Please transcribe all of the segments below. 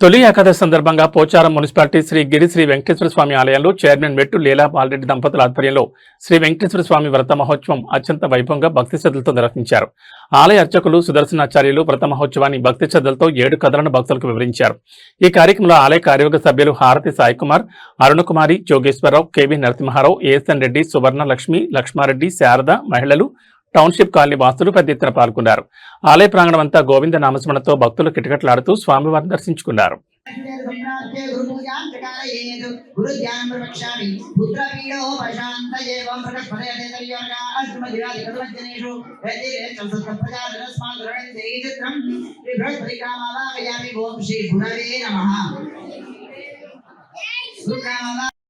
తొలి ఏకాదశి సందర్భంగా పోచారం మున్సిపాలిటీ శ్రీ గిరి శ్రీ వెంకటేశ్వర స్వామి ఆలయంలో చైర్మన్ మెట్టు లీలా బాలరెడ్డి దంపతుల ఆధ్వర్యంలో శ్రీ వెంకటేశ్వర స్వామి వ్రత మహోత్సవం అత్యంత వైభవంగా భక్తి శ్రద్ధలతో నిర్వహించారు. ఆలయ అర్చకులు సుదర్శనాచార్యులు వ్రత మహోత్సవాన్ని భక్తి శ్రద్ధలతో 7 కథలను భక్తులకు వివరించారు. ఈ కార్యక్రమంలో ఆలయ కార్యవర్గ సభ్యులు హారతి సాయికుమార్, అరుణకుమారి, జోగేశ్వరరావు, కేవీ నరసింహారావు, ఏఎస్ఎన్ రెడ్డి, సువర్ణ లక్ష్మి, లక్ష్మారెడ్డి, శారద, మహిళలు, టౌన్షిప్ కాలనీ వాసులు పెద్ద ఎత్తున పాల్గొన్నారు. ఆలయ ప్రాంగణం అంతా గోవింద నామస్మరణతో భక్తులు కిటకిటలాడుతూ స్వామివారిని దర్శించుకున్నారు.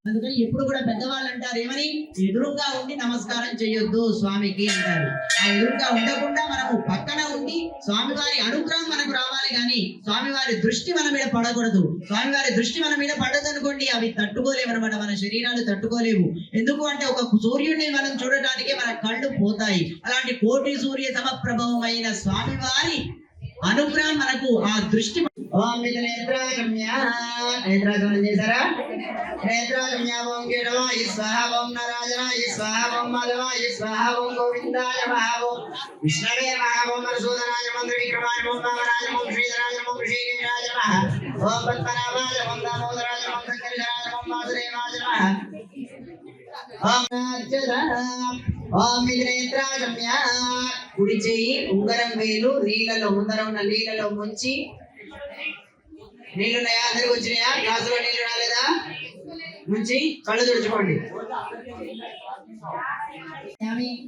అందుకని ఎప్పుడు కూడా పెద్దవాళ్ళు అంటారు ఏమని, ఎదురుగా ఉండి నమస్కారం చేయొద్దు స్వామికి అంటారు. ఆ ఎదురుగా ఉండకుండా మనము పక్కన ఉండి స్వామివారి అనుగ్రహం మనకు రావాలి, కానీ స్వామివారి దృష్టి మన మీద పడకూడదు. స్వామివారి దృష్టి మన మీద పడదు అనుకోండి, అవి తట్టుకోలేవు అనమాట, మన శరీరాలు తట్టుకోలేవు. ఎందుకు అంటే ఒక సూర్యుడిని మనం చూడటానికే మన కళ్ళు పోతాయి. అలాంటి కోటి సూర్య సమప్రభవమైన స్వామివారి అనుగ్రహం మనకు ఆ దృష్టి. ఓం నేత్రాగమ్యం చేశారా? నేత్రాగమ్య ఓం గిరవాయ స్వాహ, ఓం నరాజనాయ స్వాహ, ఓం మాధవాయ స్వాహ, ఓం గోవిందాయ మహా, ఓం విష్ణవే మహా, ఓం మధుసూదనాయ మంత్ర విక్రమాయ, ఓం వామనాయ, ఓం శ్రీధరాయ, ఓం శ్రీనిరాజ మహా, ఓం పద్మనాభాయ, ఓం దామోదరాయ, ఓం శంకరధరాయ, ఓం వాసుదేవాయ మహా, ఓం ఓం నేత్రాగమ్య. కుడి చెయ్యి ఉంగరం వేలు నీళ్ళలో, ముందర ఉన్న నీళ్ళలో ముంచి, నీళ్ళున్నాయా? అందరికి వచ్చినాయా? గ్లాసులో నీళ్లు రాలేదా? ముంచి కళ్ళు తుడుచుకోండి.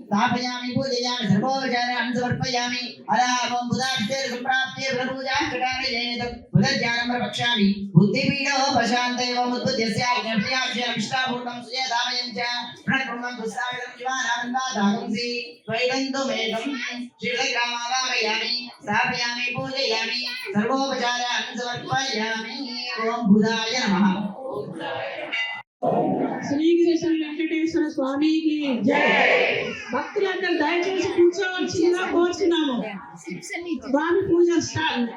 స్థాపయామి, పూజయామి, సర్వోపచారాన్ని సమర్పయామి. అలా ఓం బుధాక్షే సంప్రాప్తే పూజాం చకారయేత్ బుధజ్ఞానం ప్రవక్ష్యామి. బుద్ధిపీడో ప్రశాంతే ఓం ఉద్భుత్యస్యాక్షరమిష్టాభూతం సుజేదామయం చ ప్రణకుర్వం దుస్సావితం జీవానానందాదాగంసి త్వైదంతు మేఘం శ్రీగ్రామావామయామి. స్థాపయామి, పూజయామి, సర్వోపచారాన్ని సమర్పయామి. ఓం బుధాయ నమః. శ్రీ వెంకటేశ్వర స్వామికి జై. భక్తులందరూ దయచేసి కూర్చోవలసిందిగా కోరుతున్నాము. స్వామి పూజ స్టార్ట్.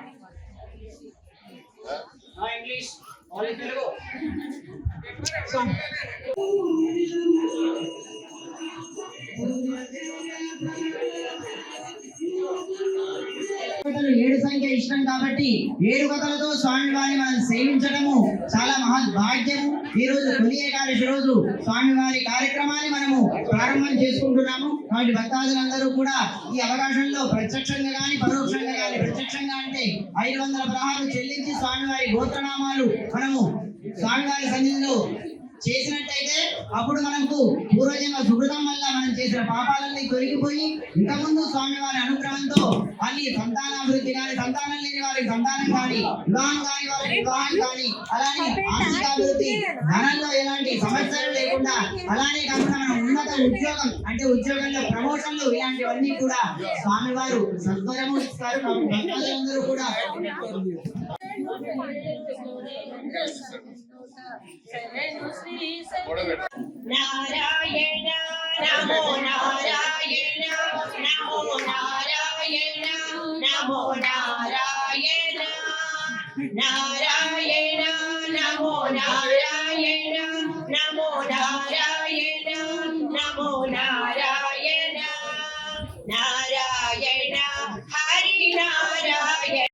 ఏడు సంఖ్య ఇష్టం కాబట్టి 7 కథలతో స్వామివారిని మనం సేవించడము చాలా మహద్భాగ్యము. ఈ రోజు తొలి ఏకాదశి రోజు స్వామివారి కార్యక్రమాన్ని మనము ప్రారంభం చేసుకుంటున్నాము. కాబట్టి భక్తాదులందరూ కూడా ఈ అవకాశంలో ప్రత్యక్షంగా కానీ పరోక్షంగా కానీ, ప్రత్యక్షంగా అంటే 500 ప్రహారాలు చెల్లించి స్వామివారి గోత్రనామాలు మనము స్వామివారి సన్నిధిలో చేసినట్టయితే అప్పుడు మనకు పూర్వజన్మ సుకృతం వల్ల మనం చేసిన పాపాలన్నీ తొలగిపోయి ఇంతకుముందు స్వామివారి అనుగ్రహంతో అన్ని సంతానాభివృద్ధి కానీ, సంతానం లేని వారికి సంతానం కానీ, వివాహం కాని వారికి వివాహం కానీ, అలానే ఆర్థికాభివృద్ధి, ధనంలో ఎలాంటి సమస్యలు లేకుండా, అలానే కాకుండా మనం ఉన్నత ఉద్యోగం అంటే ఉద్యోగంలో ప్రమోషన్లు ఇలాంటివన్నీ కూడా స్వామివారు సత్వరము ఇస్తారు. భక్తులందరూ కూడా నారాయణ నమో నారాయణ నమో నారాయణ నమో నారాయణ నారాయణ నమో నారాయణ నమో నారాయణ నమో నారాయణ నారాయణ హరి నారాయణ.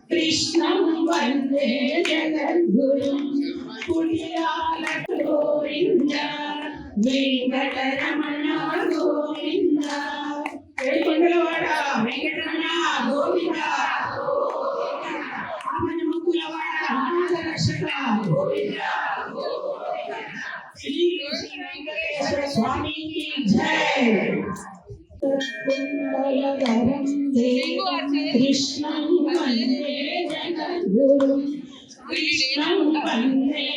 కృష్ణం వందే జగద్గురుం పుణ్యాల గోవింద వెంకటరమణ గోవింద. కొండలవాడ వెంకటరమణ గోవింద. ముక్కులవాడ రక్షక గోవింద. శ్రీ వెంకటేశ్వర స్వామికి జై. కృపాకరం దేవం కృష్ణం వందే జగద్గురుం కృష్ణం వందే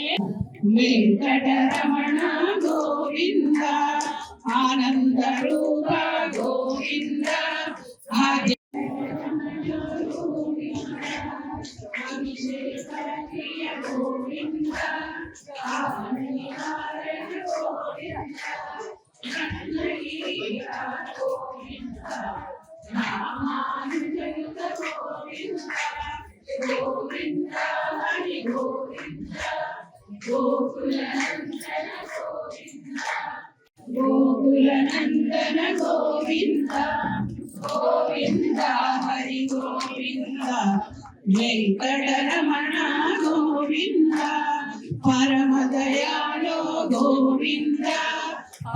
వెంకటరమణ గోవింద ఆనంద రూప గోవింద ఆది గోవింద గోకులనందన గోవింద గోవింద హరి గోవింద వెంకటరమణ గోవింద పరమ దయాళో గోవింద